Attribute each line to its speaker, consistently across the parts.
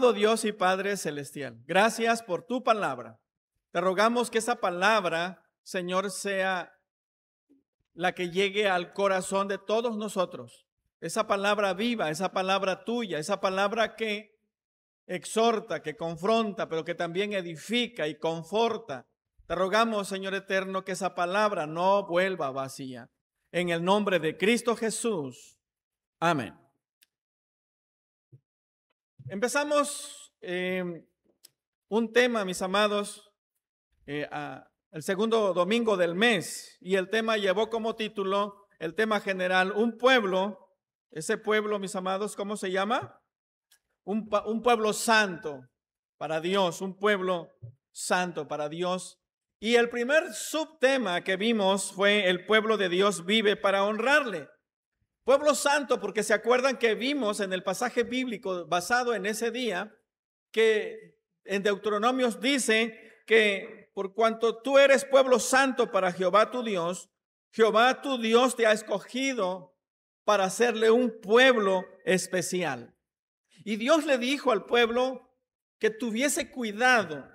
Speaker 1: Amado Dios y Padre Celestial, gracias por tu palabra. Te rogamos que esa palabra, Señor, sea la que llegue al corazón de todos nosotros. Esa palabra viva, esa palabra tuya, esa palabra que exhorta, que confronta, pero que también edifica y conforta. Te rogamos, Señor eterno, que esa palabra no vuelva vacía. En el nombre de Cristo Jesús. Amén. Empezamos un tema, mis amados, el segundo domingo del mes, y el tema llevó como título, el tema general, un pueblo. Ese pueblo, mis amados, ¿cómo se llama? Un pueblo santo para Dios, un pueblo santo para Dios. Y el primer subtema que vimos fue el pueblo de Dios vive para honrarle. Pueblo santo, porque se acuerdan que vimos en el pasaje bíblico basado en ese día, que en Deuteronomios dice que por cuanto tú eres pueblo santo para Jehová tu Dios te ha escogido para hacerle un pueblo especial. Y Dios le dijo al pueblo que tuviese cuidado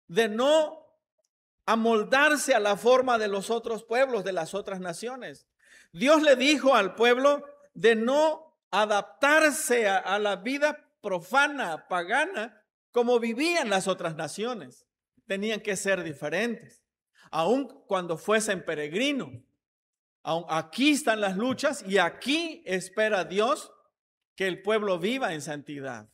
Speaker 1: de no amoldarse a la forma de los otros pueblos, de las otras naciones. Dios le dijo al pueblo de no adaptarse a la vida profana, pagana, como vivían las otras naciones. Tenían que ser diferentes, aun cuando fuesen peregrinos. Aquí están las luchas y aquí espera Dios que el pueblo viva en santidad.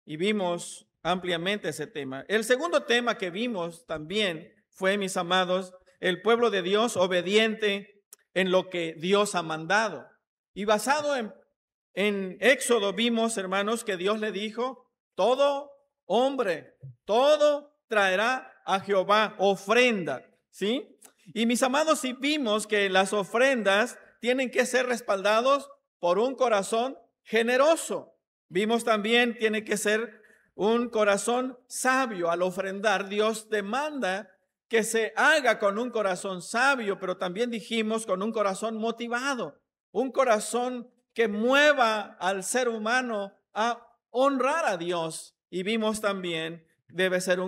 Speaker 1: Y vimos ampliamente ese tema. El segundo tema que vimos también fue, mis amados, el pueblo de Dios obediente en lo que Dios ha mandado. Y basado en Éxodo vimos, hermanos, que Dios le dijo, todo hombre, todo traerá a Jehová ofrenda, ¿sí? Y mis amados, si vimos que las ofrendas tienen que ser respaldados por un corazón generoso. Vimos también tiene que ser un corazón sabio. Al ofrendar, Dios demanda que se haga con un corazón sabio, pero también dijimos con un corazón motivado, un corazón que mueva al ser humano a honrar a Dios. Y vimos también debe ser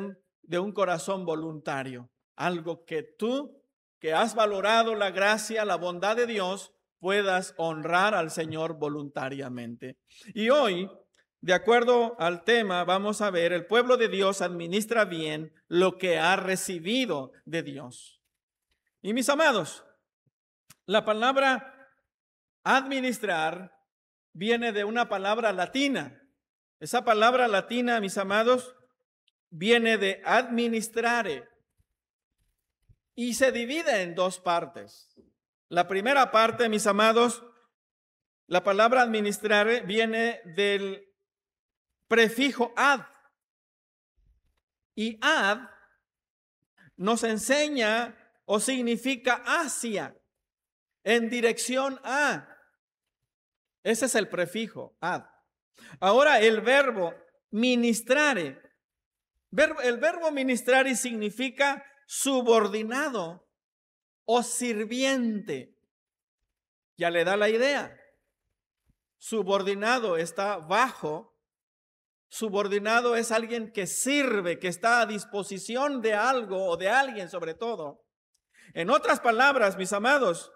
Speaker 1: de un corazón voluntario, algo que tú, que has valorado la gracia, la bondad de Dios, puedas honrar al Señor voluntariamente. Y hoy, de acuerdo al tema, vamos a ver, el pueblo de Dios administra bien lo que ha recibido de Dios. Y mis amados, la palabra administrar viene de una palabra latina. Esa palabra latina, mis amados, viene de administrare y se divide en dos partes. La primera parte, mis amados, la palabra administrare viene del prefijo ad. Y ad nos enseña o significa hacia, en dirección a. Ese es el prefijo ad. Ahora el verbo ministrare. El verbo ministrare significa subordinado o sirviente. Ya le da la idea. Subordinado está bajo. Subordinado es alguien que sirve, que está a disposición de algo o de alguien sobre todo. En otras palabras, mis amados,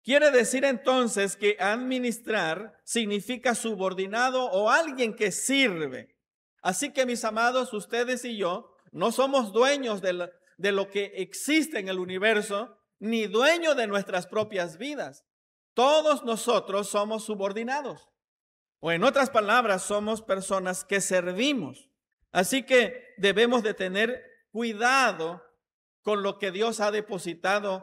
Speaker 1: quiere decir entonces que administrar significa subordinado o alguien que sirve. Así que, mis amados, ustedes y yo no somos dueños de lo que existe en el universo, ni dueños de nuestras propias vidas. Todos nosotros somos subordinados. O en otras palabras, somos personas que servimos. Así que debemos de tener cuidado con lo que Dios ha depositado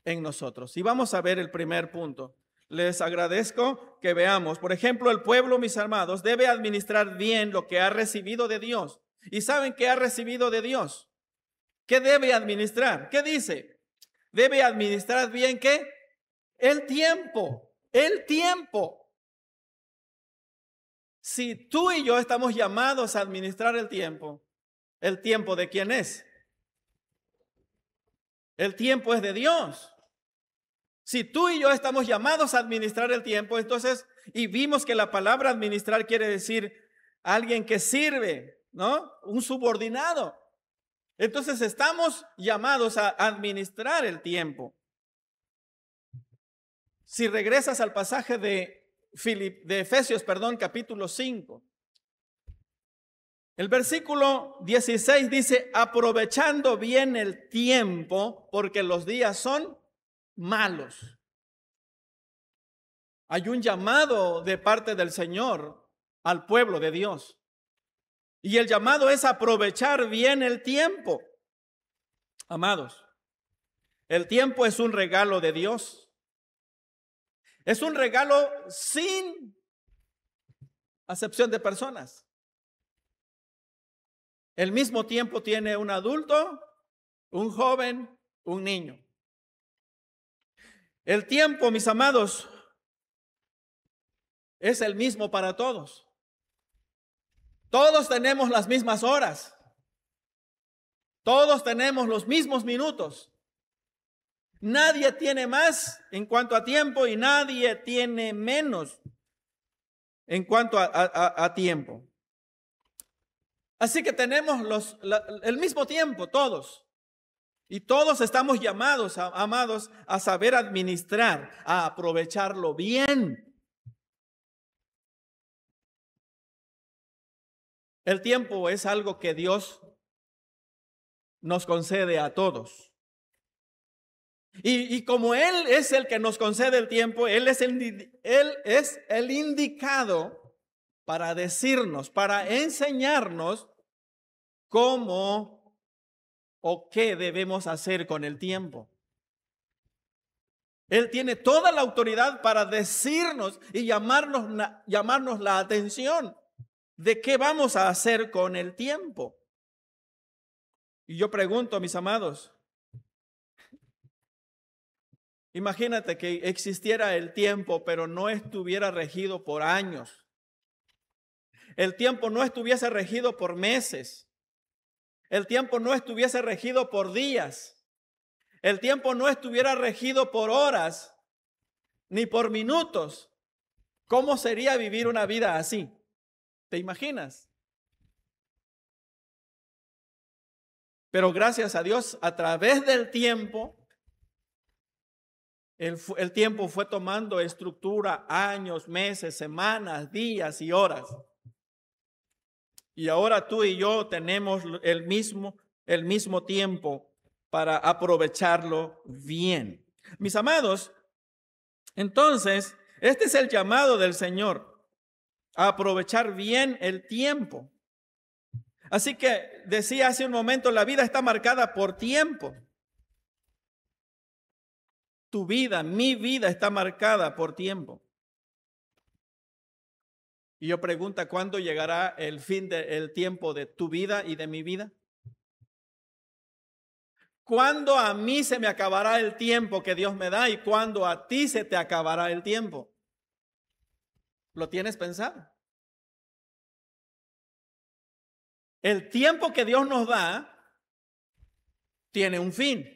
Speaker 1: en nosotros. Y vamos a ver el primer punto. Les agradezco que veamos. Por ejemplo, el pueblo, mis amados, debe administrar bien lo que ha recibido de Dios. ¿Y saben qué ha recibido de Dios? ¿Qué debe administrar? ¿Qué dice? Debe administrar bien, ¿qué? El tiempo. El tiempo. Si tú y yo estamos llamados a administrar ¿el tiempo de quién es? El tiempo es de Dios. Si tú y yo estamos llamados a administrar el tiempo, entonces, y vimos que la palabra administrar quiere decir alguien que sirve, ¿no? Un subordinado. Entonces estamos llamados a administrar el tiempo. Si regresas al pasaje de Efesios, capítulo 5, el versículo 16 dice, aprovechando bien el tiempo, porque los días son malos. Hay un llamado de parte del Señor al pueblo de Dios. Y el llamado es aprovechar bien el tiempo. Amados, el tiempo es un regalo de Dios. Es un regalo sin acepción de personas. El mismo tiempo tiene un adulto, un joven, un niño. El tiempo, mis amados, es el mismo para todos. Todos tenemos las mismas horas. Todos tenemos los mismos minutos. Nadie tiene más en cuanto a tiempo y nadie tiene menos en cuanto a tiempo. Así que tenemos el mismo tiempo todos. Y todos estamos llamados, amados, a saber administrar, a aprovecharlo bien. El tiempo es algo que Dios nos concede a todos. Y como Él es el que nos concede el tiempo, Él es el indicado para decirnos, para enseñarnos cómo o qué debemos hacer con el tiempo. Él tiene toda la autoridad para decirnos y llamarnos la atención de qué vamos a hacer con el tiempo. Y yo pregunto, mis amados, imagínate que existiera el tiempo, pero no estuviera regido por años. El tiempo no estuviese regido por meses. El tiempo no estuviese regido por días. El tiempo no estuviera regido por horas, ni por minutos. ¿Cómo sería vivir una vida así? ¿Te imaginas? Pero gracias a Dios, a través del tiempo, el tiempo fue tomando estructura, años, meses, semanas, días y horas. Y ahora tú y yo tenemos el mismo tiempo para aprovecharlo bien. Mis amados, entonces, este es el llamado del Señor, a aprovechar bien el tiempo. Así que decía hace un momento, la vida está marcada por tiempo. Tu vida, mi vida está marcada por tiempo. Y yo pregunto, ¿cuándo llegará el fin del tiempo de tu vida y de mi vida? ¿Cuándo a mí se me acabará el tiempo que Dios me da y cuándo a ti se te acabará el tiempo? ¿Lo tienes pensado? El tiempo que Dios nos da tiene un fin.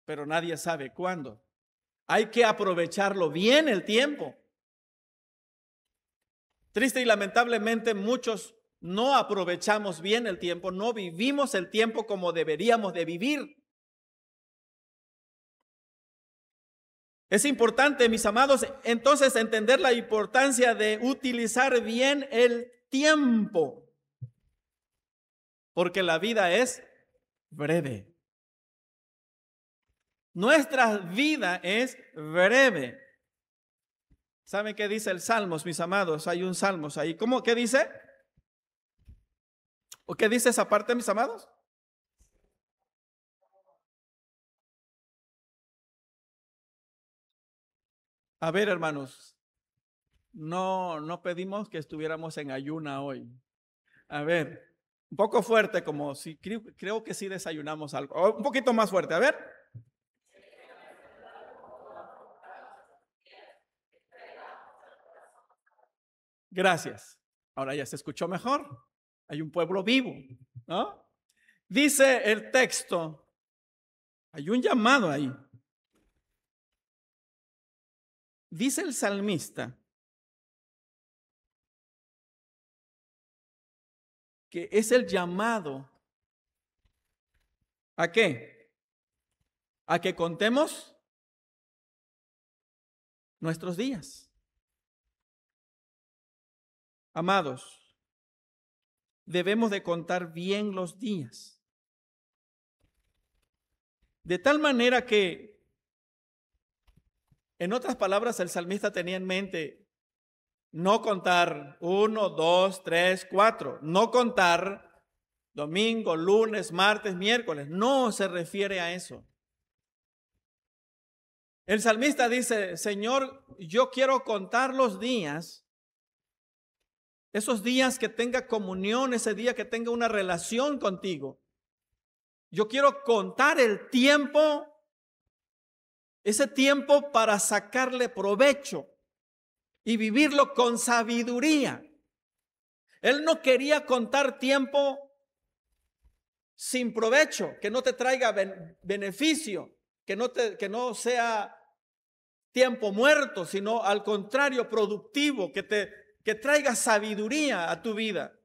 Speaker 1: Pero nadie sabe cuándo. Hay que aprovecharlo bien el tiempo. Triste y lamentablemente muchos no aprovechamos bien el tiempo, no vivimos el tiempo como deberíamos de vivir. Es importante, mis amados, entonces entender la importancia de utilizar bien el tiempo, porque la vida es breve. Nuestra vida es breve. ¿Saben qué dice el Salmos, mis amados? Hay un Salmos ahí. ¿Cómo? ¿Qué dice? ¿O qué dice esa parte, mis amados? A ver, hermanos, no pedimos que estuviéramos en ayuna hoy. A ver, un poco fuerte, como si creo que sí desayunamos algo. Un poquito más fuerte, a ver. Gracias. Ahora ya se escuchó mejor. Hay un pueblo vivo, ¿no? Dice el texto, Hay un llamado ahí. Dice el salmista que es el llamado. ¿A qué? A que contemos nuestros días. Amados, debemos de contar bien los días. De tal manera que, en otras palabras, el salmista tenía en mente no contar 1, 2, 3, 4, no contar domingo, lunes, martes, miércoles. No se refiere a eso. El salmista dice, Señor, yo quiero contar los días, esos días que tenga comunión, ese día que tenga una relación contigo. Yo quiero contar el tiempo, ese tiempo para sacarle provecho y vivirlo con sabiduría. Él no quería contar tiempo sin provecho, que no te traiga beneficio, que no sea tiempo muerto, sino al contrario, productivo, que traiga sabiduría a tu vida.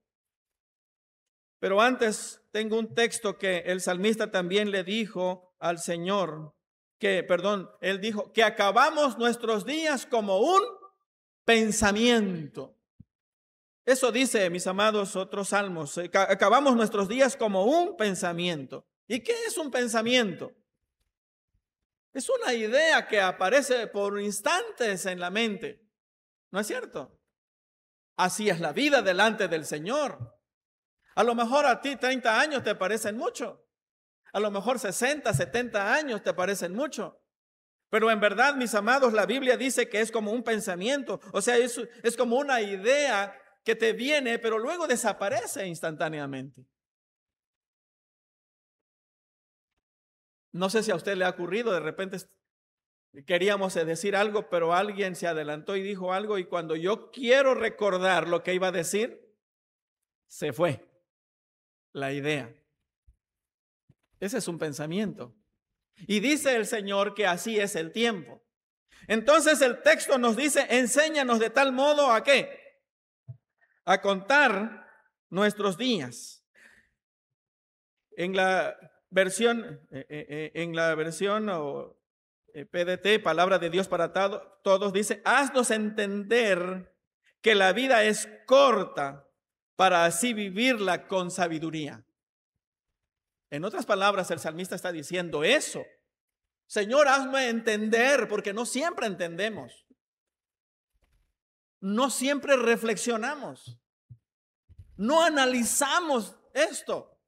Speaker 1: Pero antes tengo un texto que el salmista también le dijo al Señor, él dijo que acabamos nuestros días como un pensamiento. Eso dice, mis amados, otros salmos. Acabamos nuestros días como un pensamiento. ¿Y qué es un pensamiento? Es una idea que aparece por instantes en la mente. ¿No es cierto? Así es la vida delante del Señor. A lo mejor a ti 30 años te parecen mucho. A lo mejor 60, 70 años te parecen mucho. Pero en verdad, mis amados, la Biblia dice que es como un pensamiento. O sea, es como una idea que te viene, pero luego desaparece instantáneamente. No sé si a usted le ha ocurrido, de repente queríamos decir algo, pero alguien se adelantó y dijo algo, y cuando yo quiero recordar lo que iba a decir, se fue la idea. Ese es un pensamiento. Y dice el Señor que así es el tiempo. Entonces el texto nos dice, enséñanos de tal modo ¿a qué? A contar nuestros días. En la versión PDT, Palabra de Dios para Todos, dice, haznos entender que la vida es corta para así vivirla con sabiduría. En otras palabras, el salmista está diciendo eso. Señor, hazme entender, porque no siempre entendemos. No siempre reflexionamos. No analizamos esto.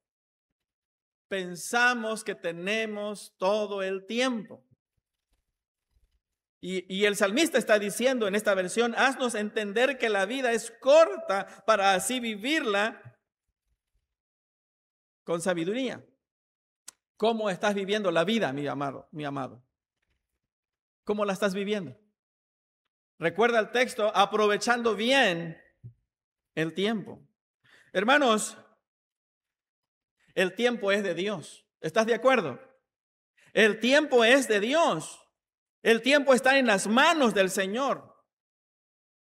Speaker 1: Pensamos que tenemos todo el tiempo. Y el salmista está diciendo en esta versión, haznos entender que la vida es corta para así vivirla con sabiduría. ¿Cómo estás viviendo la vida, mi amado? ¿Cómo la estás viviendo? Recuerda el texto, aprovechando bien el tiempo. Hermanos, el tiempo es de Dios. ¿Estás de acuerdo? El tiempo es de Dios. El tiempo está en las manos del Señor.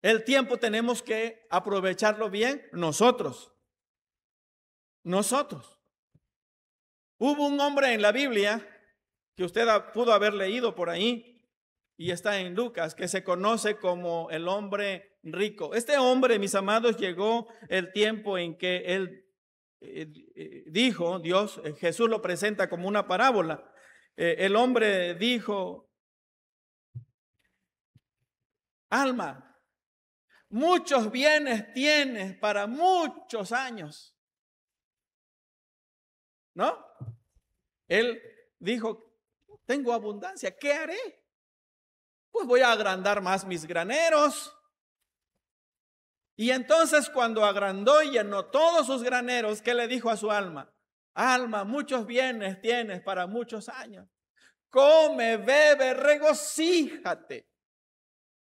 Speaker 1: El tiempo tenemos que aprovecharlo bien nosotros. Hubo un hombre en la Biblia que usted pudo haber leído por ahí y está en Lucas, que se conoce como el hombre rico. Este hombre, mis amados, llegó el tiempo en que él dijo, Jesús lo presenta como una parábola. El hombre dijo, alma, muchos bienes tienes para muchos años. ¿No? Él dijo, tengo abundancia, ¿qué haré? Pues voy a agrandar más mis graneros. Y entonces cuando agrandó y llenó todos sus graneros, ¿qué le dijo a su alma? Alma, muchos bienes tienes para muchos años. Come, bebe, regocíjate.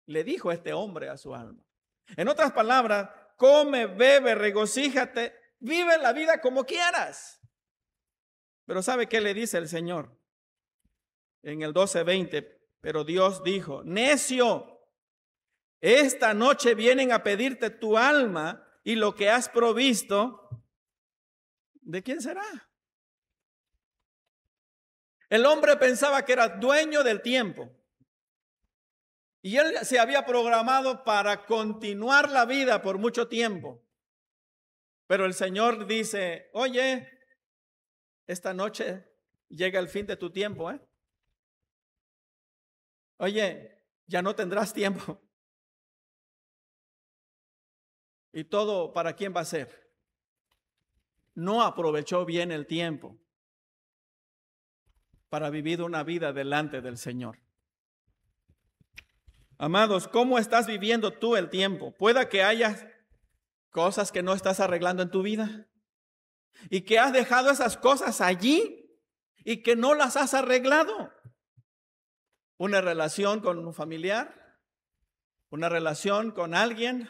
Speaker 1: Le dijo este hombre a su alma. En otras palabras, come, bebe, regocíjate, vive la vida como quieras. Pero ¿sabe qué le dice el Señor? en el 12:20, pero Dios dijo, necio, esta noche vienen a pedirte tu alma y lo que has provisto, ¿de quién será? El hombre pensaba que era dueño del tiempo y él se había programado para continuar la vida por mucho tiempo. Pero el Señor dice, oye, esta noche llega el fin de tu tiempo, ¿eh? Oye, ya no tendrás tiempo. ¿Y todo para quién va a ser? No aprovechó bien el tiempo para vivir una vida delante del Señor. Amados, ¿cómo estás viviendo tú el tiempo? Pueda que haya cosas que no estás arreglando en tu vida y que has dejado esas cosas allí y que no las has arreglado. Una relación con un familiar, una relación con alguien,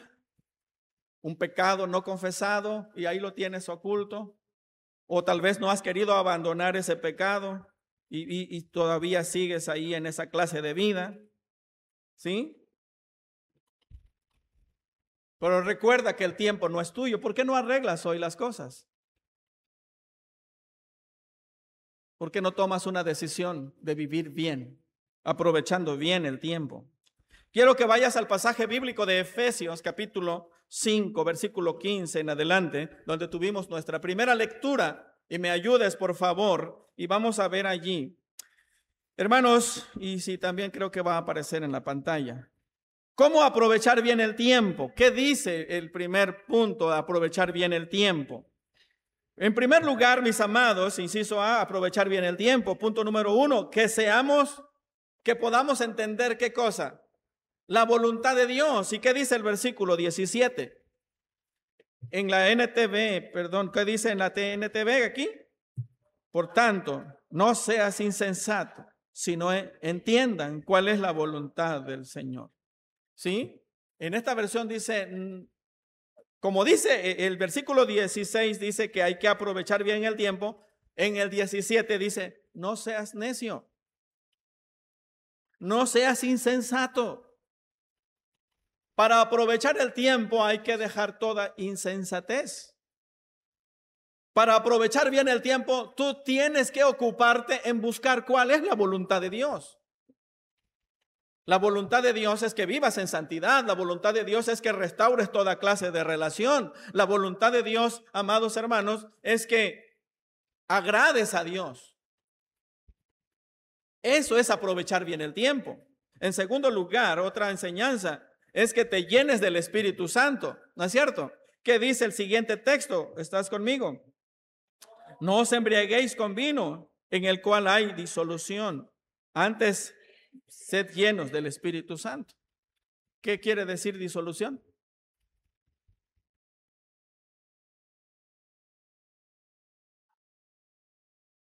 Speaker 1: un pecado no confesado y ahí lo tienes oculto, o tal vez no has querido abandonar ese pecado y todavía sigues ahí en esa clase de vida, ¿sí? Pero recuerda que el tiempo no es tuyo. ¿Por qué no arreglas hoy las cosas? ¿Por qué no tomas una decisión de vivir bien, aprovechando bien el tiempo? Quiero que vayas al pasaje bíblico de Efesios capítulo 5, versículo 15 en adelante, donde tuvimos nuestra primera lectura, y me ayudes por favor, y vamos a ver allí. Hermanos, y sí, también creo que va a aparecer en la pantalla. ¿Cómo aprovechar bien el tiempo? ¿Qué dice el primer punto de aprovechar bien el tiempo? En primer lugar, mis amados, inciso A, aprovechar bien el tiempo. Punto número 1, que podamos entender ¿qué cosa? La voluntad de Dios. ¿Y qué dice el versículo 17? En la ¿qué dice en la TNTV aquí? Por tanto, no seas insensato, sino entiendan cuál es la voluntad del Señor. ¿Sí? En esta versión dice, como dice el versículo 16, dice que hay que aprovechar bien el tiempo. En el 17 dice, no seas necio, no seas insensato. Para aprovechar el tiempo hay que dejar toda insensatez. Para aprovechar bien el tiempo, tú tienes que ocuparte en buscar cuál es la voluntad de Dios. La voluntad de Dios es que vivas en santidad. La voluntad de Dios es que restaures toda clase de relación. La voluntad de Dios, amados hermanos, es que agrades a Dios. Eso es aprovechar bien el tiempo. En segundo lugar, otra enseñanza es que te llenes del Espíritu Santo, ¿no es cierto? ¿Qué dice el siguiente texto? ¿Estás conmigo? No os embriaguéis con vino, en el cual hay disolución. Antes, sed llenos del Espíritu Santo. ¿Qué quiere decir disolución?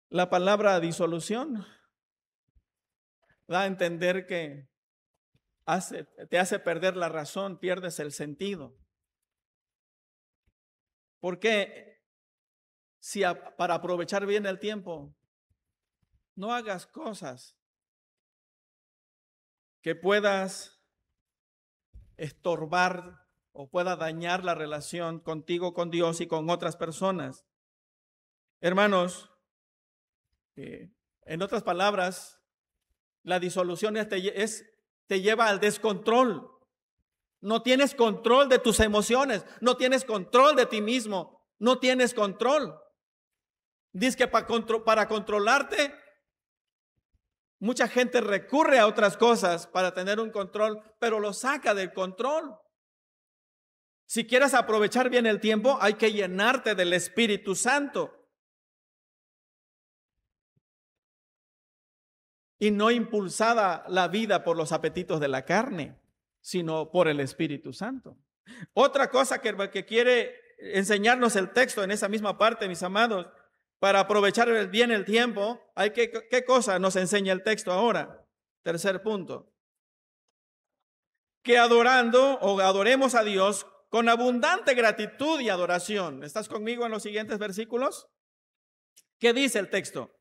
Speaker 1: La palabra disolución da a entender que te hace perder la razón, pierdes el sentido. Porque para aprovechar bien el tiempo, no hagas cosas que puedas estorbar o pueda dañar la relación contigo, con Dios y con otras personas. Hermanos, en otras palabras, la disolución te lleva al descontrol. No tienes control de tus emociones, no tienes control de ti mismo, no tienes control. Dice que para controlarte, mucha gente recurre a otras cosas para tener un control, pero lo saca del control. Si quieres aprovechar bien el tiempo, hay que llenarte del Espíritu Santo. Y no impulsada la vida por los apetitos de la carne, sino por el Espíritu Santo. Otra cosa que quiere enseñarnos el texto en esa misma parte, mis amados, para aprovechar bien el tiempo, ¿qué cosa nos enseña el texto ahora? Tercer punto. Que adoremos a Dios con abundante gratitud y adoración. ¿Estás conmigo en los siguientes versículos? ¿Qué dice el texto?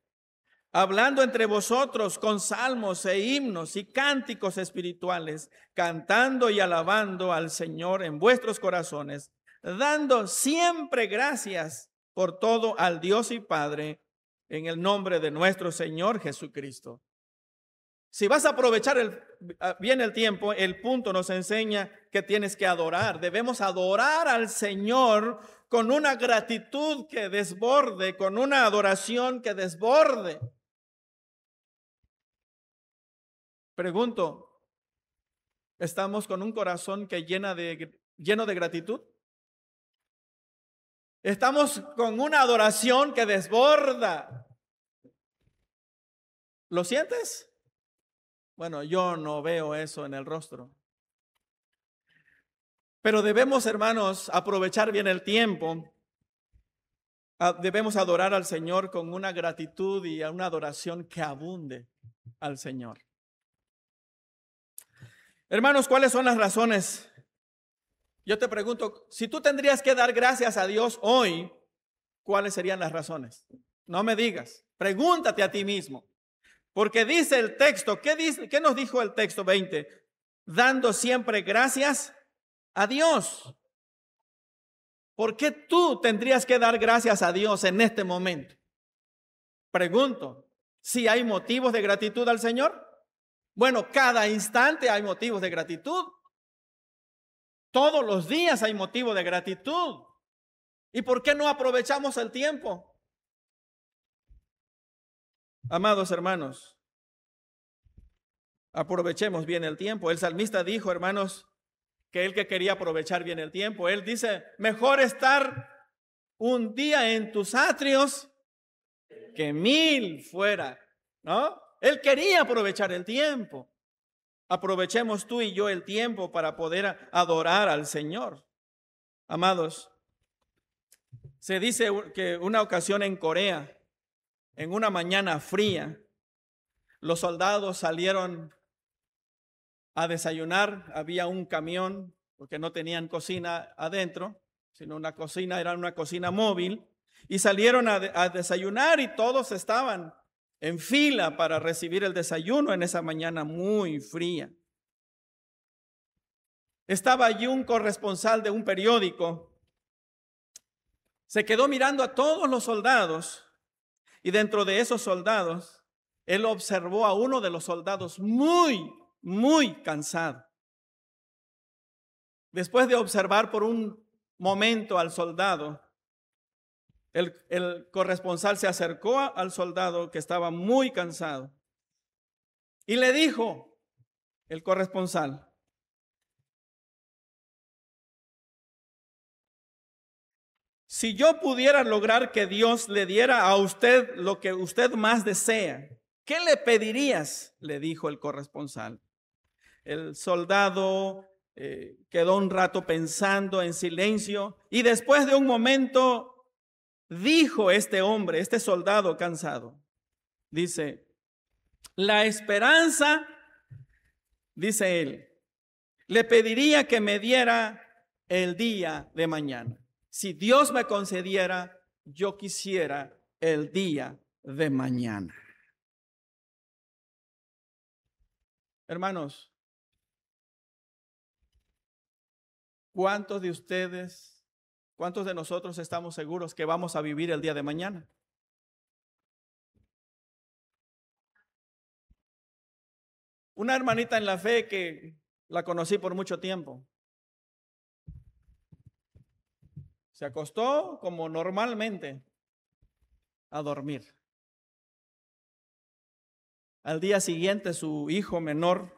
Speaker 1: hablando entre vosotros con salmos e himnos y cánticos espirituales, cantando y alabando al Señor en vuestros corazones, dando siempre gracias por todo al Dios y Padre, en el nombre de nuestro Señor Jesucristo. Si vas a aprovechar bien el tiempo, el punto nos enseña que tienes que adorar. Debemos adorar al Señor con una gratitud que desborde, con una adoración que desborde. Pregunto, ¿estamos con un corazón que lleno de gratitud? ¿Estamos con una adoración que desborda? ¿Lo sientes? Bueno, yo no veo eso en el rostro. Pero debemos, hermanos, aprovechar bien el tiempo. Debemos adorar al Señor con una gratitud y una adoración que abunde al Señor. Hermanos, ¿cuáles son las razones? Yo te pregunto, si tú tendrías que dar gracias a Dios hoy, ¿cuáles serían las razones? No me digas, pregúntate a ti mismo. Porque dice el texto, ¿qué nos dijo el texto 20? Dando siempre gracias a Dios. ¿Por qué tú tendrías que dar gracias a Dios en este momento? Pregunto, ¿si hay motivos de gratitud al Señor? Bueno, cada instante hay motivos de gratitud. Todos los días hay motivos de gratitud. ¿Y por qué no aprovechamos el tiempo? Amados hermanos, aprovechemos bien el tiempo. El salmista dijo, hermanos, que él que quería aprovechar bien el tiempo. Él dice, mejor estar un día en tus atrios que 1000 fuera, ¿no? Él quería aprovechar el tiempo. Aprovechemos tú y yo el tiempo para poder adorar al Señor. Amados, se dice que una ocasión en Corea, en una mañana fría, los soldados salieron a desayunar. Había un camión, porque no tenían cocina adentro, sino era una cocina móvil, y salieron a desayunar y todos estaban en fila para recibir el desayuno en esa mañana muy fría. Estaba allí un corresponsal de un periódico, se quedó mirando a todos los soldados y dentro de esos soldados, él observó a uno de los soldados muy cansado. Después de observar por un momento al soldado, el corresponsal se acercó al soldado que estaba muy cansado y le dijo, el corresponsal, si yo pudiera lograr que Dios le diera a usted lo que usted más desea, ¿qué le pedirías? Le dijo el corresponsal. El soldado quedó un rato pensando en silencio y después de un momento dijo este soldado cansado, dice, la esperanza, dice él, le pediría que me diera el día de mañana. Si Dios me concediera, yo quisiera el día de mañana. Hermanos, ¿cuántos de nosotros estamos seguros que vamos a vivir el día de mañana? Una hermanita en la fe que la conocí por mucho tiempo, se acostó como normalmente a dormir. Al día siguiente su hijo menor,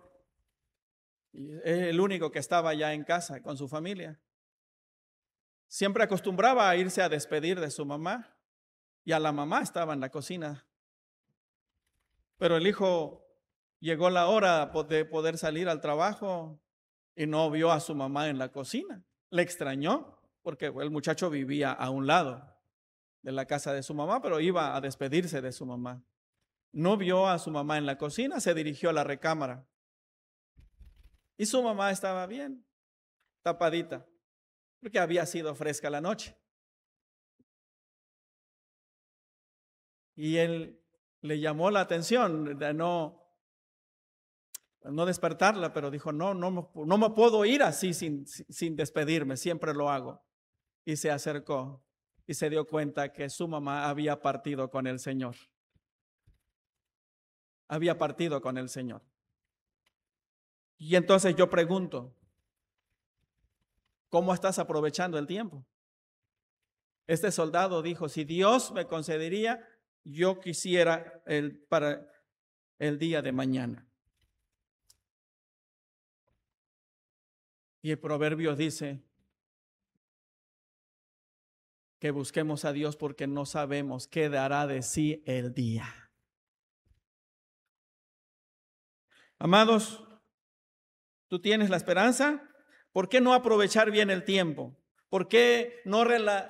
Speaker 1: el único que estaba ya en casa con su familia, siempre acostumbraba a irse a despedir de su mamá y a la mamá estaba en la cocina. Pero el hijo llegó la hora de poder salir al trabajo y no vio a su mamá en la cocina. Le extrañó porque el muchacho vivía a un lado de la casa de su mamá, pero iba a despedirse de su mamá. No vio a su mamá en la cocina, se dirigió a la recámara. Y su mamá estaba bien, tapadita, porque había sido fresca la noche. Y él le llamó la atención de no despertarla, pero dijo, no me puedo ir así sin despedirme, siempre lo hago. Y se acercó y se dio cuenta que su mamá había partido con el Señor. Había partido con el Señor. Y entonces yo pregunto, ¿cómo estás aprovechando el tiempo? Este soldado dijo, si Dios me concedería, yo quisiera para el día de mañana. Y el proverbio dice que busquemos a Dios porque no sabemos qué dará de sí el día. Amados, ¿tú tienes la esperanza? ¿Por qué no aprovechar bien el tiempo? ¿Por qué no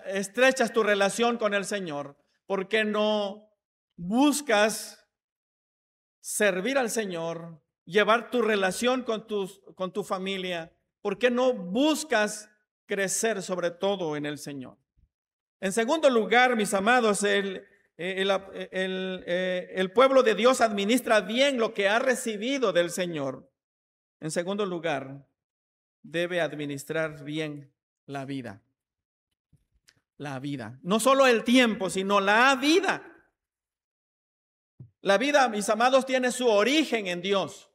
Speaker 1: estrechas tu relación con el Señor? ¿Por qué no buscas servir al Señor, llevar tu relación con tu familia? ¿Por qué no buscas crecer sobre todo en el Señor? En segundo lugar, mis amados, el pueblo de Dios administra bien lo que ha recibido del Señor. En segundo lugar, debe administrar bien la vida. La vida. No solo el tiempo, sino la vida. La vida, mis amados, tiene su origen en Dios.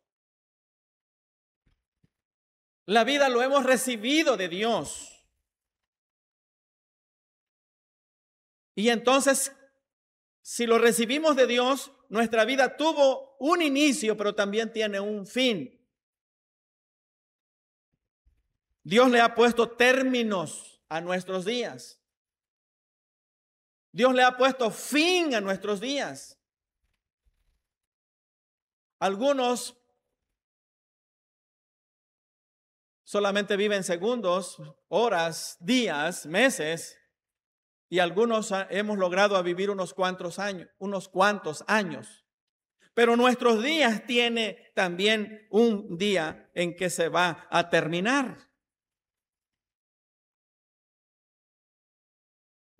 Speaker 1: La vida lo hemos recibido de Dios. Y entonces, si lo recibimos de Dios, nuestra vida tuvo un inicio, pero también tiene un fin. Dios le ha puesto términos a nuestros días. Dios le ha puesto fin a nuestros días. Algunos solamente viven segundos, horas, días, meses, y algunos hemos logrado vivir unos cuantos años. Pero nuestros días tiene también un día en que se va a terminar.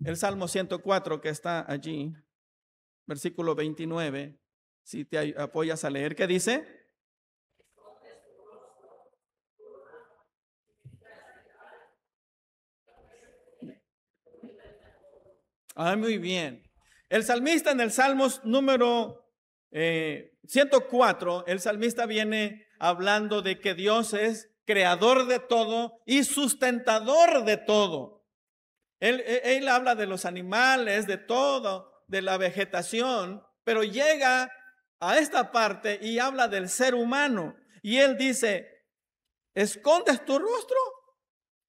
Speaker 1: El Salmo 104 que está allí, versículo 29, si te apoyas a leer, ¿qué dice? Muy bien. El salmista en el Salmos número 104, el salmista viene hablando de que Dios es creador de todo y sustentador de todo. Él habla de los animales, de todo, de la vegetación, pero llega a esta parte y habla del ser humano. Y él dice, ¿escondes tu rostro?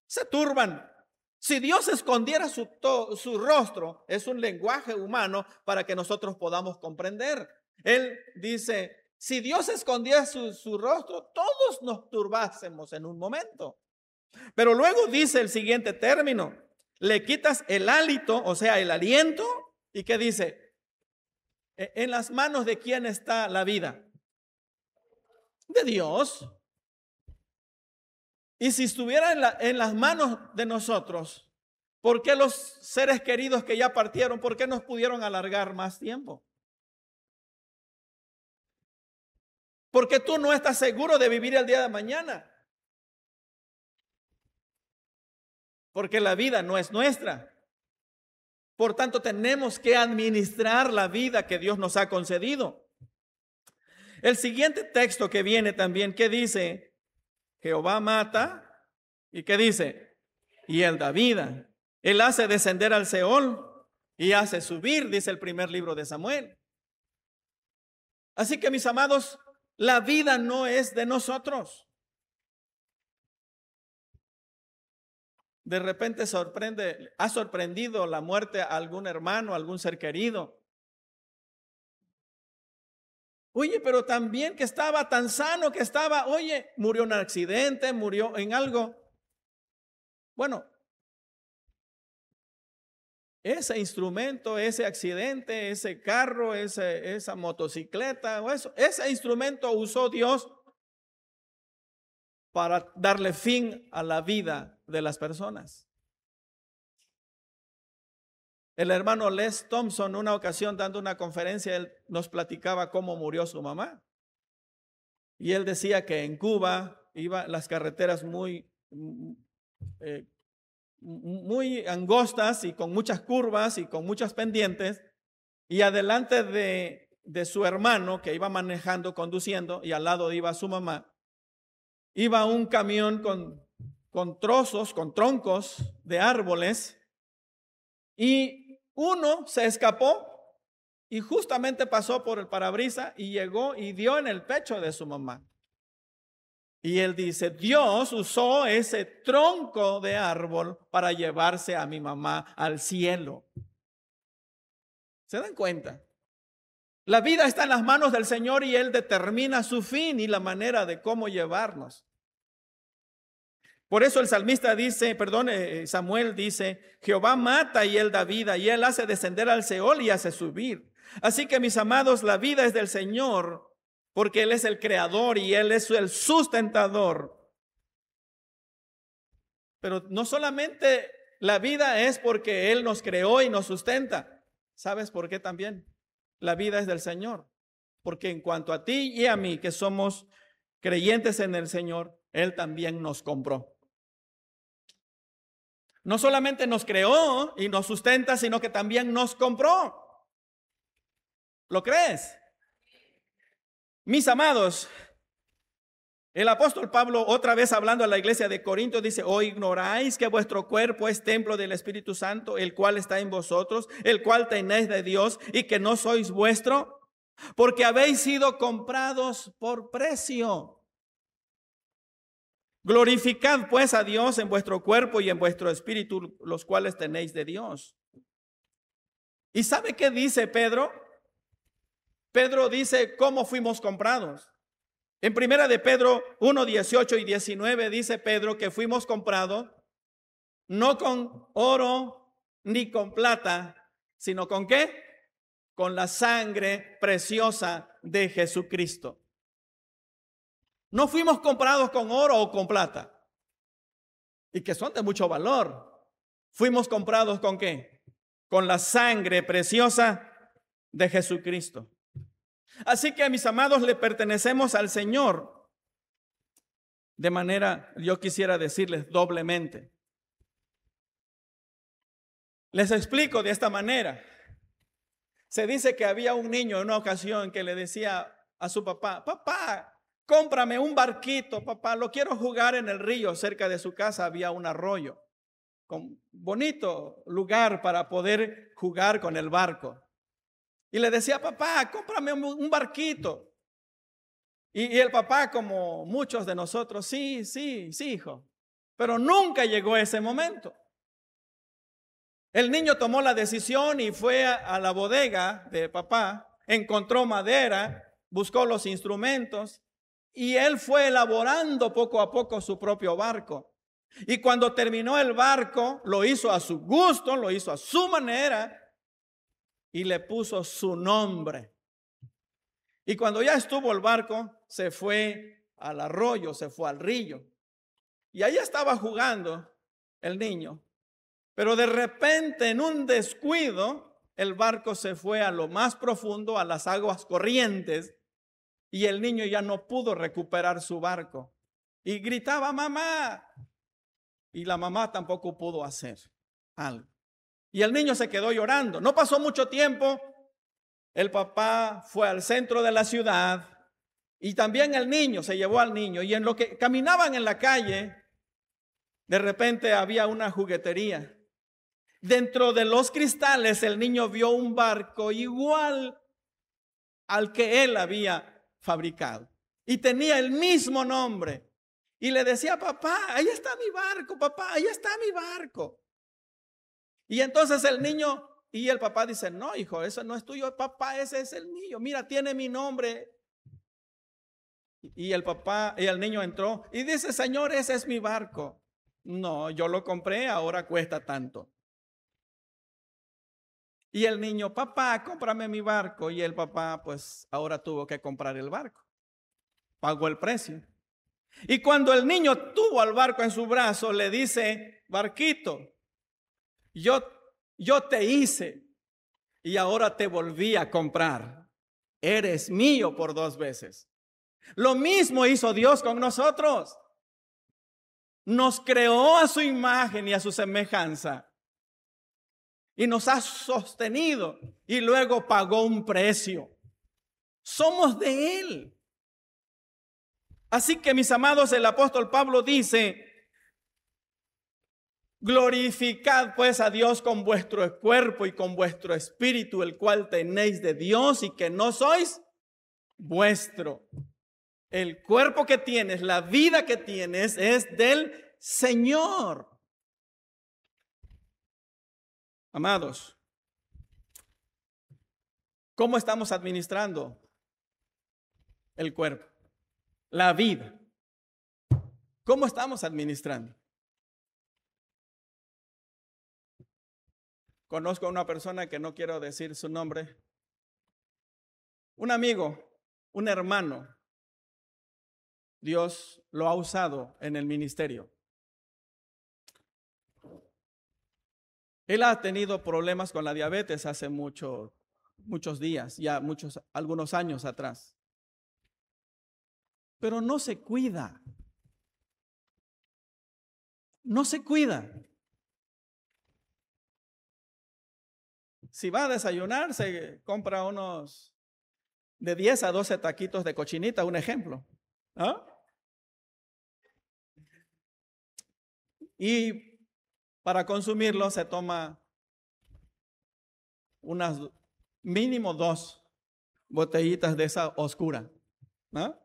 Speaker 1: Se turban. Si Dios escondiera su rostro, es un lenguaje humano para que nosotros podamos comprender. Él dice, si Dios escondiera su rostro, todos nos turbásemos en un momento. Pero luego dice el siguiente término, le quitas el hálito, o sea, el aliento, ¿y qué dice? ¿En las manos de quién está la vida? De Dios. Y si estuviera en las manos de nosotros, ¿por qué los seres queridos que ya partieron, por qué nos pudieron alargar más tiempo? Porque tú no estás seguro de vivir el día de mañana. Porque la vida no es nuestra. Por tanto, tenemos que administrar la vida que Dios nos ha concedido. El siguiente texto que viene también, ¿qué dice? Jehová mata, ¿y qué dice? Y él da vida. Él hace descender al Seol y hace subir, dice el primer libro de Samuel. Así que, mis amados, la vida no es de nosotros. De repente ha sorprendido la muerte a algún hermano, a algún ser querido. Oye, pero también que estaba tan sano, que estaba, oye, murió en un accidente, murió en algo. Bueno, ese instrumento, ese accidente, ese carro, esa motocicleta, o ese instrumento usó Dios para darle fin a la vida de las personas. El hermano Les Thompson, una ocasión dando una conferencia, él nos platicaba cómo murió su mamá. Y él decía que en Cuba iba las carreteras muy angostas y con muchas curvas y con muchas pendientes. Y adelante de su hermano que iba manejando, conduciendo, y al lado iba su mamá, iba un camión con trozos, con troncos de árboles, y uno se escapó y justamente pasó por el parabrisas y llegó y dio en el pecho de su mamá. Y él dice, Dios usó ese tronco de árbol para llevarse a mi mamá al cielo. ¿Se dan cuenta? La vida está en las manos del Señor y Él determina su fin y la manera de cómo llevarnos. Por eso el salmista dice, Samuel dice, Jehová mata y Él da vida, y Él hace descender al Seol y hace subir. Así que, mis amados, la vida es del Señor, porque Él es el creador y Él es el sustentador. Pero no solamente la vida es porque Él nos creó y nos sustenta. ¿Sabes por qué también? La vida es del Señor. Porque en cuanto a ti y a mí, que somos creyentes en el Señor, Él también nos compró. No solamente nos creó y nos sustenta, sino que también nos compró. ¿Lo crees? Mis amados, el apóstol Pablo, otra vez hablando a la iglesia de Corinto, dice, ¿o ignoráis que vuestro cuerpo es templo del Espíritu Santo, el cual está en vosotros, el cual tenéis de Dios, y que no sois vuestro? Porque habéis sido comprados por precio. Glorificad pues a Dios en vuestro cuerpo y en vuestro espíritu, los cuales tenéis de Dios. ¿Y sabe qué dice Pedro? Pedro dice cómo fuimos comprados. En primera de Pedro 1, 18 y 19 dice Pedro que fuimos comprados no con oro ni con plata, sino ¿con qué? Con la sangre preciosa de Jesucristo. No fuimos comprados con oro o con plata, y que son de mucho valor. Fuimos comprados ¿con qué? Con la sangre preciosa de Jesucristo. Así que, mis amados, le pertenecemos al Señor. De manera, yo quisiera decirles doblemente. Les explico de esta manera. Se dice que había un niño en una ocasión que le decía a su papá, papá, cómprame un barquito, papá, lo quiero jugar en el río. Cerca de su casa había un arroyo, con bonito lugar para poder jugar con el barco. Y le decía, papá, cómprame un barquito. Y el papá, como muchos de nosotros, sí, hijo. Pero nunca llegó ese momento. El niño tomó la decisión y fue a la bodega de papá, encontró madera, buscó los instrumentos y él fue elaborando poco a poco su propio barco. Y cuando terminó el barco, lo hizo a su gusto, lo hizo a su manera y le puso su nombre. Y cuando ya estuvo el barco, se fue al arroyo, se fue al río. Y ahí estaba jugando el niño. Pero de repente, en un descuido, el barco se fue a lo más profundo, a las aguas corrientes, y el niño ya no pudo recuperar su barco. Y gritaba, mamá. Y la mamá tampoco pudo hacer algo. Y el niño se quedó llorando. No pasó mucho tiempo. El papá fue al centro de la ciudad y también el niño, se llevó al niño. Y en lo que caminaban en la calle, de repente había una juguetería. Dentro de los cristales el niño vio un barco igual al que él había fabricado. Y tenía el mismo nombre. Y le decía, papá, ahí está mi barco, papá, ahí está mi barco. Y entonces el niño y el papá dicen, no, hijo, eso no es tuyo, papá, ese es el mío. Mira, tiene mi nombre. Y el papá y el niño entró y dice, señor, ese es mi barco. No, yo lo compré, ahora cuesta tanto. Y el niño, papá, cómprame mi barco. Y el papá, pues, ahora tuvo que comprar el barco. Pagó el precio. Y cuando el niño tuvo al barco en su brazo, le dice, barquito, yo Yo te hice y ahora te volví a comprar. Eres mío por 2 veces. Lo mismo hizo Dios con nosotros. Nos creó a su imagen y a su semejanza. Y nos ha sostenido y luego pagó un precio. Somos de Él. Así que, mis amados, el apóstol Pablo dice: glorificad pues a Dios con vuestro cuerpo y con vuestro espíritu, el cual tenéis de Dios y que no sois vuestro. El cuerpo que tienes, la vida que tienes es del Señor. Amados, ¿cómo estamos administrando el cuerpo? La vida. ¿Cómo estamos administrando? Conozco a una persona que no quiero decir su nombre. Un amigo, un hermano. Dios lo ha usado en el ministerio. Él ha tenido problemas con la diabetes hace muchos días, ya algunos años atrás. Pero no se cuida. No se cuida. Si va a desayunar, se compra unos de 10 a 12 taquitos de cochinita, un ejemplo. ¿Ah? Y para consumirlo se toma unas mínimo 2 botellitas de esa oscura. ¿Ah?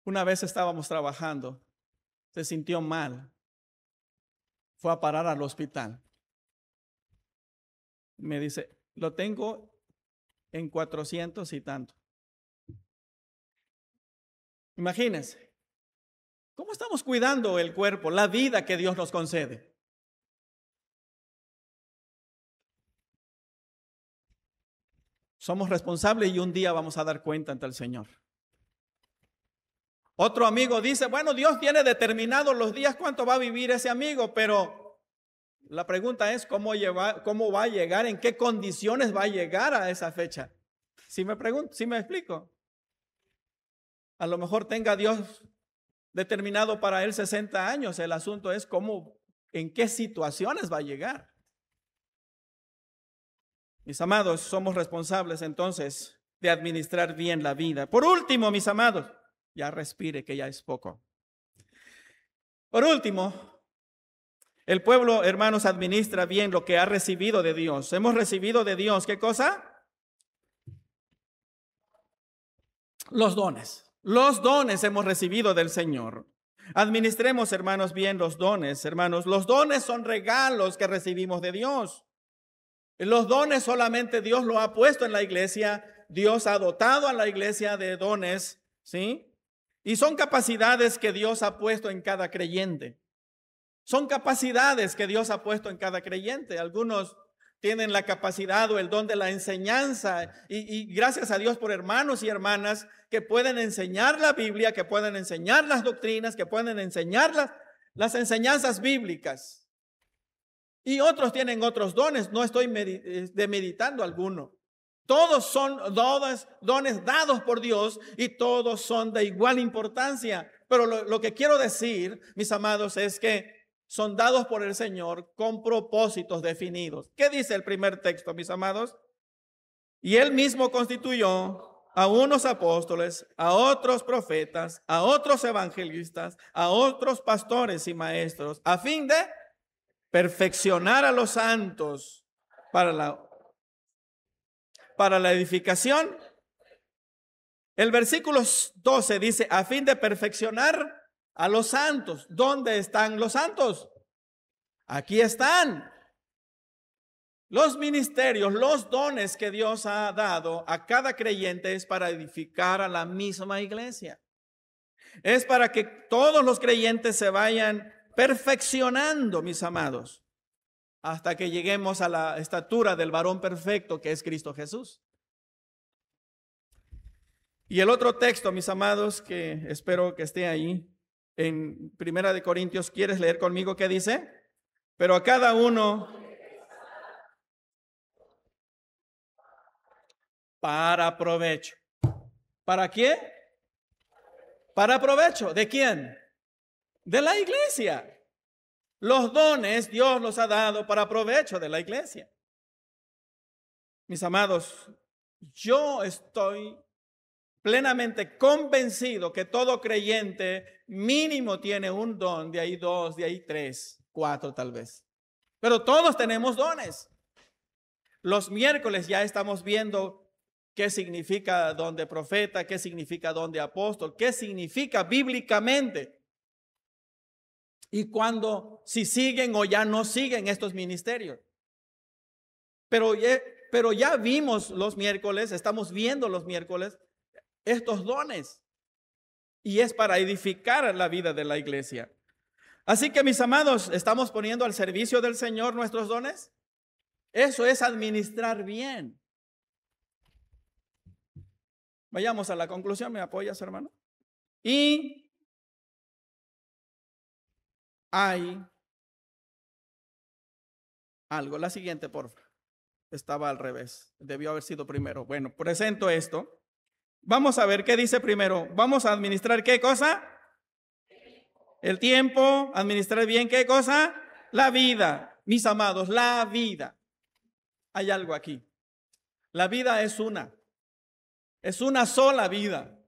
Speaker 1: Una vez estábamos trabajando, se sintió mal, fue a parar al hospital. Me dice: lo tengo en 400 y tanto. Imagínense, ¿cómo estamos cuidando el cuerpo, la vida que Dios nos concede? Somos responsables y un día vamos a dar cuenta ante el Señor. Otro amigo dice: bueno, Dios tiene determinados los días cuánto va a vivir ese amigo, pero la pregunta es cómo va a llegar, en qué condiciones va a llegar a esa fecha. Si me explico. A lo mejor tenga Dios determinado para él 60 años. El asunto es en qué situaciones va a llegar. Mis amados, somos responsables entonces de administrar bien la vida. Por último, mis amados, ya respire que ya es poco. Por último, el pueblo, hermanos, administra bien lo que ha recibido de Dios. Hemos recibido de Dios, ¿qué cosa? Los dones. Los dones hemos recibido del Señor. Administremos, hermanos, bien los dones, hermanos. Los dones son regalos que recibimos de Dios. Los dones solamente Dios lo ha puesto en la iglesia. Dios ha dotado a la iglesia de dones, ¿sí? Y son capacidades que Dios ha puesto en cada creyente. Son capacidades que Dios ha puesto en cada creyente. Algunos tienen la capacidad o el don de la enseñanza y gracias a Dios por hermanos y hermanas que pueden enseñar la Biblia, que pueden enseñar las doctrinas, que pueden enseñar las enseñanzas bíblicas. Y otros tienen otros dones. No estoy demeritando alguno. Todos son dones dados por Dios y todos son de igual importancia. Pero lo que quiero decir, mis amados, es que son dados por el Señor con propósitos definidos. ¿Qué dice el primer texto, mis amados? Y Él mismo constituyó a unos apóstoles, a otros profetas, a otros evangelistas, a otros pastores y maestros, a fin de perfeccionar a los santos para la edificación. El versículo 12 dice, a fin de perfeccionar a los santos. ¿Dónde están los santos? Aquí están. Los ministerios, los dones que Dios ha dado a cada creyente es para edificar a la misma iglesia. Es para que todos los creyentes se vayan perfeccionando, mis amados, hasta que lleguemos a la estatura del varón perfecto que es Cristo Jesús. Y el otro texto, mis amados, que espero que esté ahí, en Primera de Corintios. ¿Quieres leer conmigo qué dice? Pero a cada uno para provecho. ¿Para quién? Para provecho. ¿De quién? De la iglesia. Los dones Dios los ha dado para provecho de la iglesia. Mis amados, yo estoy plenamente convencido que todo creyente mínimo tiene un don, de ahí 2, de ahí 3, 4 tal vez. Pero todos tenemos dones. Los miércoles ya estamos viendo qué significa don de profeta, qué significa don de apóstol, qué significa bíblicamente. Y cuando, si siguen o ya no siguen estos ministerios. Pero ya vimos los miércoles, estamos viendo los miércoles estos dones. Y es para edificar la vida de la iglesia. Así que, mis amados, ¿estamos poniendo al servicio del Señor nuestros dones? Eso es administrar bien. Vayamos a la conclusión. ¿Me apoyas, hermano? Y hay algo. La siguiente, por favor. Estaba al revés. Debió haber sido primero. Bueno, presento esto. Vamos a ver qué dice primero. Vamos a administrar ¿qué cosa? El tiempo. Administrar bien ¿qué cosa? La vida. Mis amados, la vida. Hay algo aquí. La vida es una. Es una sola vida.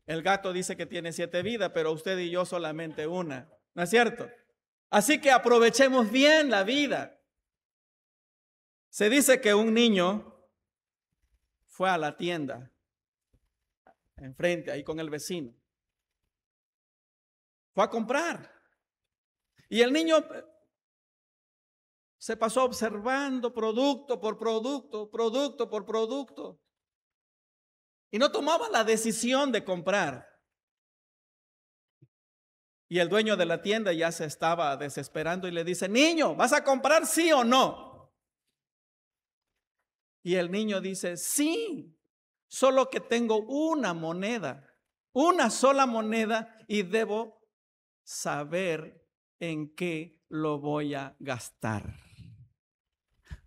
Speaker 1: El gato dice que tiene 7 vidas, pero usted y yo solamente una. ¿No es cierto? Así que aprovechemos bien la vida. Se dice que un niño fue a la tienda enfrente, ahí con el vecino. Fue a comprar. Y el niño se pasó observando producto por producto, producto por producto. Y no tomaba la decisión de comprar. Y el dueño de la tienda ya se estaba desesperando y le dice: niño, ¿vas a comprar sí o no? Y el niño dice: sí, solo que tengo una moneda, una sola moneda, y debo saber en qué lo voy a gastar.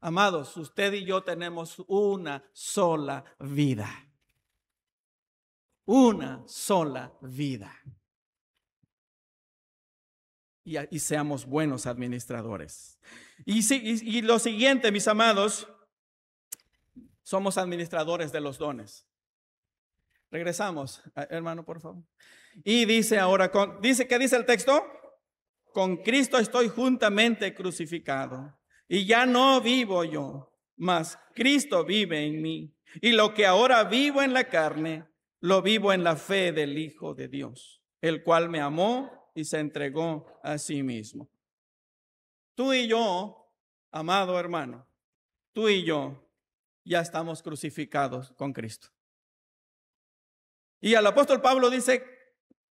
Speaker 1: Amados, usted y yo tenemos una sola vida. Una sola vida. Y seamos buenos administradores. Y lo siguiente, mis amados, somos administradores de los dones. Regresamos, hermano, por favor. Y dice ahora, ¿qué dice el texto? Con Cristo estoy juntamente crucificado. Y ya no vivo yo, mas Cristo vive en mí. Y lo que ahora vivo en la carne, lo vivo en la fe del Hijo de Dios, el cual me amó y se entregó a sí mismo. Tú y yo, amado hermano, tú y yo ya estamos crucificados con Cristo. Y el apóstol Pablo dice: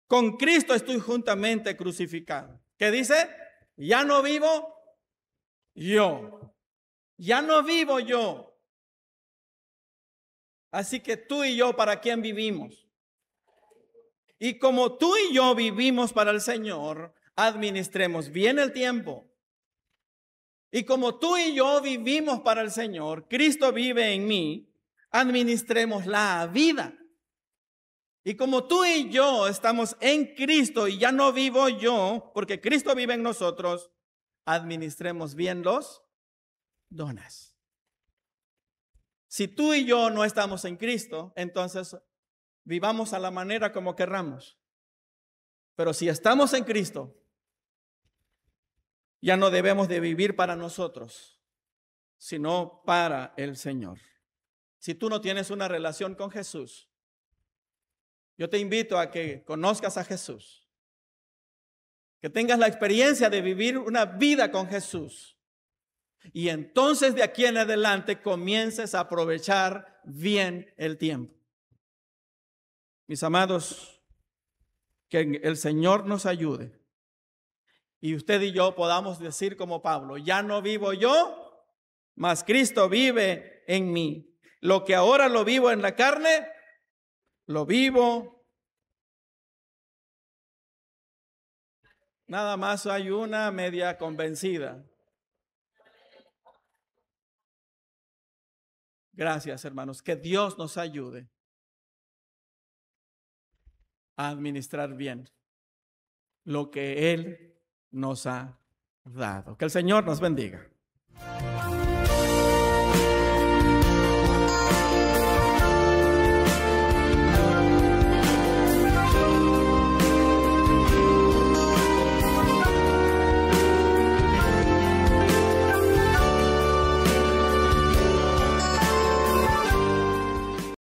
Speaker 1: con Cristo estoy juntamente crucificado. ¿Qué dice? Ya no vivo yo. Ya no vivo yo. Así que tú y yo, ¿para quién vivimos? Y como tú y yo vivimos para el Señor, administremos bien el tiempo. Y como tú y yo vivimos para el Señor, Cristo vive en mí, administremos la vida. Y como tú y yo estamos en Cristo y ya no vivo yo, porque Cristo vive en nosotros, administremos bien los dones. Si tú y yo no estamos en Cristo, entonces vivamos a la manera como querramos. Pero si estamos en Cristo, ya no debemos de vivir para nosotros, sino para el Señor. Si tú no tienes una relación con Jesús, yo te invito a que conozcas a Jesús, que tengas la experiencia de vivir una vida con Jesús. Y entonces de aquí en adelante comiences a aprovechar bien el tiempo. Mis amados, que el Señor nos ayude. Y usted y yo podamos decir como Pablo: ya no vivo yo, mas Cristo vive en mí. Lo que ahora lo vivo en la carne, lo vivo Nada más hay una media convencida. Gracias, hermanos. Que Dios nos ayude a administrar bien lo que Él nos ha dado. Que el Señor nos bendiga.